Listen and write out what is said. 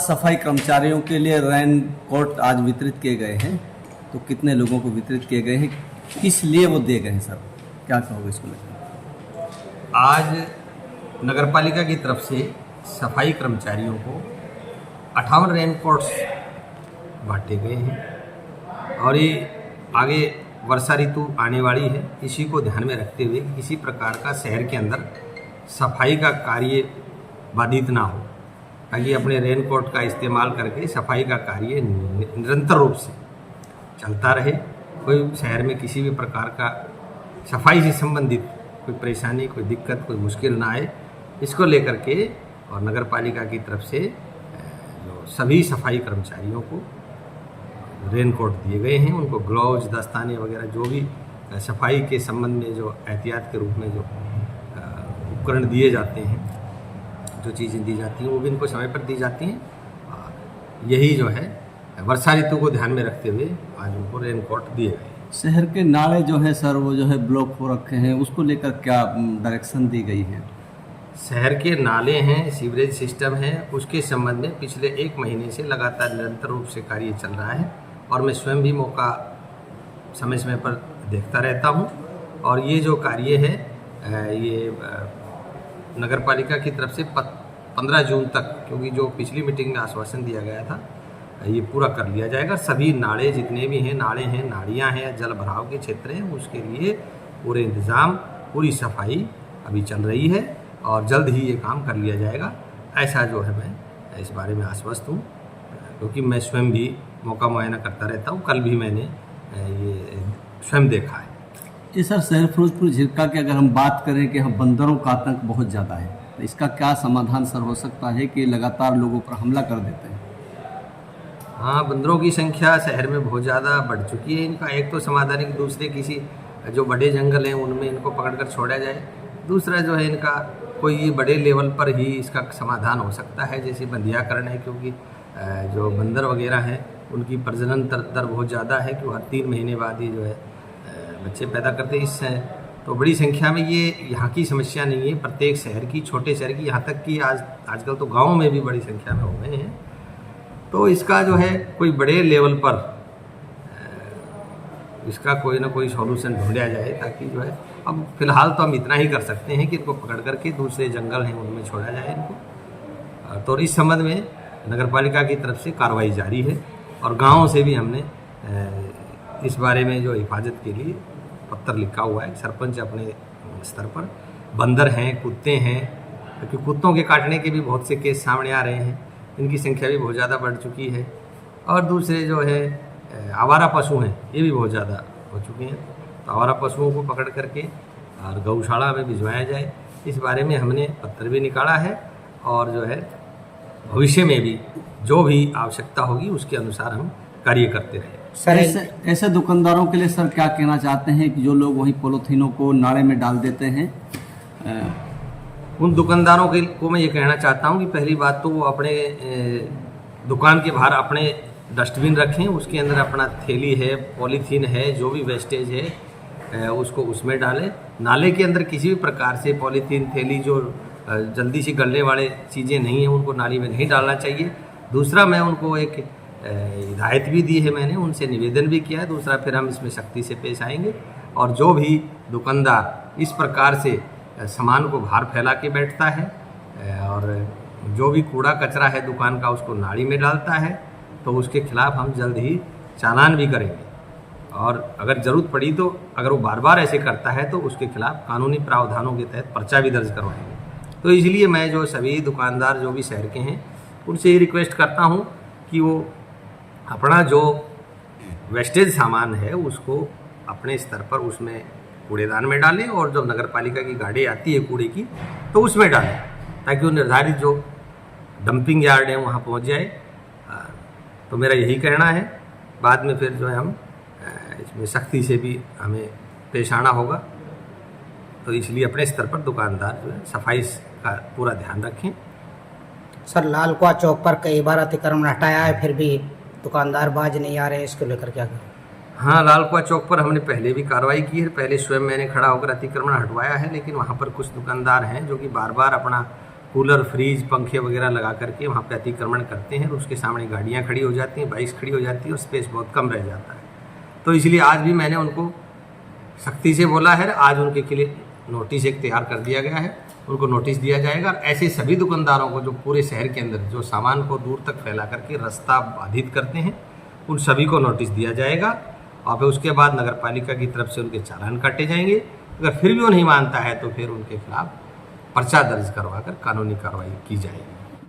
सफाई कर्मचारियों के लिए रेन कोट आज वितरित किए गए हैं, तो कितने लोगों को वितरित किए गए हैं, किस लिए वो दिए गए हैं सर, क्या कहोगे इसको लेकर? आज नगरपालिका की तरफ से सफाई कर्मचारियों को 58 रेन कोट्स बांटे गए हैं और ये आगे वर्षा ऋतु आने वाली है, इसी को ध्यान में रखते हुए किसी प्रकार का शहर के अंदर सफाई का कार्य बाधित ना हो, ताकि अपने रेन कोट का इस्तेमाल करके सफाई का कार्य निरंतर रूप से चलता रहे। कोई शहर में किसी भी प्रकार का सफाई से संबंधित कोई परेशानी, कोई दिक्कत, कोई मुश्किल ना आए, इसको लेकर के और नगर पालिका की तरफ से जो सभी सफाई कर्मचारियों को रेन कोट दिए गए हैं। उनको ग्लव्स, दस्ताने वगैरह जो भी सफाई के संबंध में जो एहतियात के रूप में जो उपकरण दिए जाते हैं, जो चीज़ें दी जाती हैं, वो भी इनको समय पर दी जाती हैं। यही जो है वर्षा ऋतु को ध्यान में रखते हुए आज उनको रेन कोट दिए गए। शहर के नाले जो है सर, वो जो है ब्लॉक हो रखे हैं, उसको लेकर क्या डायरेक्शन दी गई है? शहर के नाले हैं, सीवरेज सिस्टम है, उसके संबंध में पिछले 1 महीने से लगातार निरंतर रूप से कार्य चल रहा है और मैं स्वयं भी मौका समय समय पर देखता रहता हूँ। और ये जो कार्य है ये नगर पालिका की तरफ से 15 जून तक, क्योंकि जो पिछली मीटिंग में आश्वासन दिया गया था, ये पूरा कर लिया जाएगा। सभी नाले जितने भी हैं, नाले हैं, नालियाँ हैं, जल भराव के क्षेत्र हैं, उसके लिए पूरे इंतज़ाम, पूरी सफाई अभी चल रही है और जल्द ही ये काम कर लिया जाएगा। ऐसा जो है मैं इस बारे में आश्वस्त हूँ, क्योंकि मैं स्वयं भी मौका मुआयना करता रहता हूँ। कल भी मैंने ये स्वयं देखा है। जी सर, शहर फिरोजपुर झिरका की अगर हम बात करें कि हम बंदरों का आतंक बहुत ज़्यादा है, तो इसका क्या समाधान सर हो सकता है कि लगातार लोगों पर हमला कर देते हैं? हाँ, बंदरों की संख्या शहर में बहुत ज़्यादा बढ़ चुकी है। इनका एक तो समाधान है कि दूसरे किसी जो बड़े जंगल हैं उनमें इनको पकड़कर छोड़ा जाए। दूसरा जो है इनका कोई बड़े लेवल पर ही इसका समाधान हो सकता है, जैसे बंधियाकरण है, क्योंकि जो बंदर वगैरह हैं उनकी प्रजनन दर बहुत ज़्यादा है कि हर 3 महीने बाद ही जो है बच्चे पैदा करते हैं। इससे तो बड़ी संख्या में ये यहाँ की समस्या नहीं है, प्रत्येक शहर की, छोटे शहर की, यहाँ तक कि आजकल तो गाँव में भी बड़ी संख्या में हो गए हैं। तो इसका जो है कोई बड़े लेवल पर इसका कोई ना कोई सॉल्यूशन ढूंढा जाए, ताकि जो है, अब फिलहाल तो हम इतना ही कर सकते हैं कि इनको पकड़ करके दूसरे जंगल हैं उनमें छोड़ा जाए इनको। तो इस संबंध में नगरपालिका की तरफ से कार्रवाई जारी है और गाँव से भी हमने इस बारे में जो हिफाजत के लिए पत्र लिखा हुआ है। सरपंच अपने स्तर पर बंदर हैं, कुत्ते हैं, क्योंकि कुत्तों के काटने के भी बहुत से केस सामने आ रहे हैं, इनकी संख्या भी बहुत ज़्यादा बढ़ चुकी है। और दूसरे जो है आवारा पशु हैं, ये भी बहुत ज़्यादा हो चुके हैं। तो आवारा पशुओं को पकड़ करके और गौशाला में भिजवाया जाए, इस बारे में हमने पत्र भी निकाला है और जो है भविष्य में भी जो भी आवश्यकता होगी उसके अनुसार हम कार्य करते रहें। सर, ऐसे दुकानदारों के लिए सर क्या कहना चाहते हैं कि जो लोग वही पॉलीथीनों को नाले में डाल देते हैं? उन दुकानदारों को मैं ये कहना चाहता हूँ कि पहली बात तो वो अपने दुकान के बाहर अपने डस्टबिन रखें, उसके अंदर अपना थैली है, पॉलीथीन है, जो भी वेस्टेज है उसको उसमें डालें। नाले के अंदर किसी भी प्रकार से पॉलीथीन, थैली जो जल्दी से गलने वाले चीज़ें नहीं हैं उनको नाली में नहीं डालना चाहिए। दूसरा, मैं उनको एक हिदायत भी दी है, मैंने उनसे निवेदन भी किया है। दूसरा, फिर हम इसमें सख्ती से पेश आएंगे और जो भी दुकानदार इस प्रकार से सामान को बाहर फैला के बैठता है और जो भी कूड़ा कचरा है दुकान का उसको नाली में डालता है, तो उसके खिलाफ हम जल्द ही चालान भी करेंगे और अगर ज़रूरत पड़ी तो अगर वो बार बार ऐसे करता है तो उसके खिलाफ कानूनी प्रावधानों के तहत पर्चा भी दर्ज करवाएंगे। तो इसलिए मैं जो सभी दुकानदार जो भी शहर के हैं उनसे ये रिक्वेस्ट करता हूँ कि वो अपना जो वेस्टेज सामान है उसको अपने स्तर पर उसमें कूड़ेदान में डालें और जब नगर पालिका की गाड़ी आती है कूड़े की तो उसमें डालें, ताकि वो निर्धारित जो डंपिंग यार्ड है वहाँ पहुँच जाए। तो मेरा यही कहना है। बाद में फिर जो है हम इसमें सख्ती से भी हमें पेश आना होगा। तो इसलिए अपने स्तर पर दुकानदार जो है सफाई का पूरा ध्यान रखें। सर, लाल कुआं चौक पर कई बार अतिक्रमण हटाया है, फिर भी दुकानदार बाज नहीं आ रहे हैं, इसको लेकर क्या करें? हाँ, लाल कुआं चौक पर हमने पहले भी कार्रवाई की है। पहले स्वयं मैंने खड़ा होकर अतिक्रमण हटवाया है, लेकिन वहाँ पर कुछ दुकानदार हैं जो कि बार बार अपना कूलर, फ्रीज, पंखे वगैरह लगा करके वहाँ पे अतिक्रमण करते हैं और उसके सामने गाड़ियाँ खड़ी हो जाती हैं, बाइक्स खड़ी हो जाती है और स्पेस बहुत कम रह जाता है। तो इसलिए आज भी मैंने उनको सख्ती से बोला है, आज उनके लिए नोटिस एक तैयार कर दिया गया है, उनको नोटिस दिया जाएगा। और ऐसे सभी दुकानदारों को जो पूरे शहर के अंदर जो सामान को दूर तक फैला करके रास्ता बाधित करते हैं, उन सभी को नोटिस दिया जाएगा और फिर उसके बाद नगर पालिका की तरफ से उनके चालान काटे जाएंगे। अगर फिर भी वो नहीं मानता है तो फिर उनके खिलाफ पर्चा दर्ज करवा कर कानूनी कार्रवाई की जाएगी।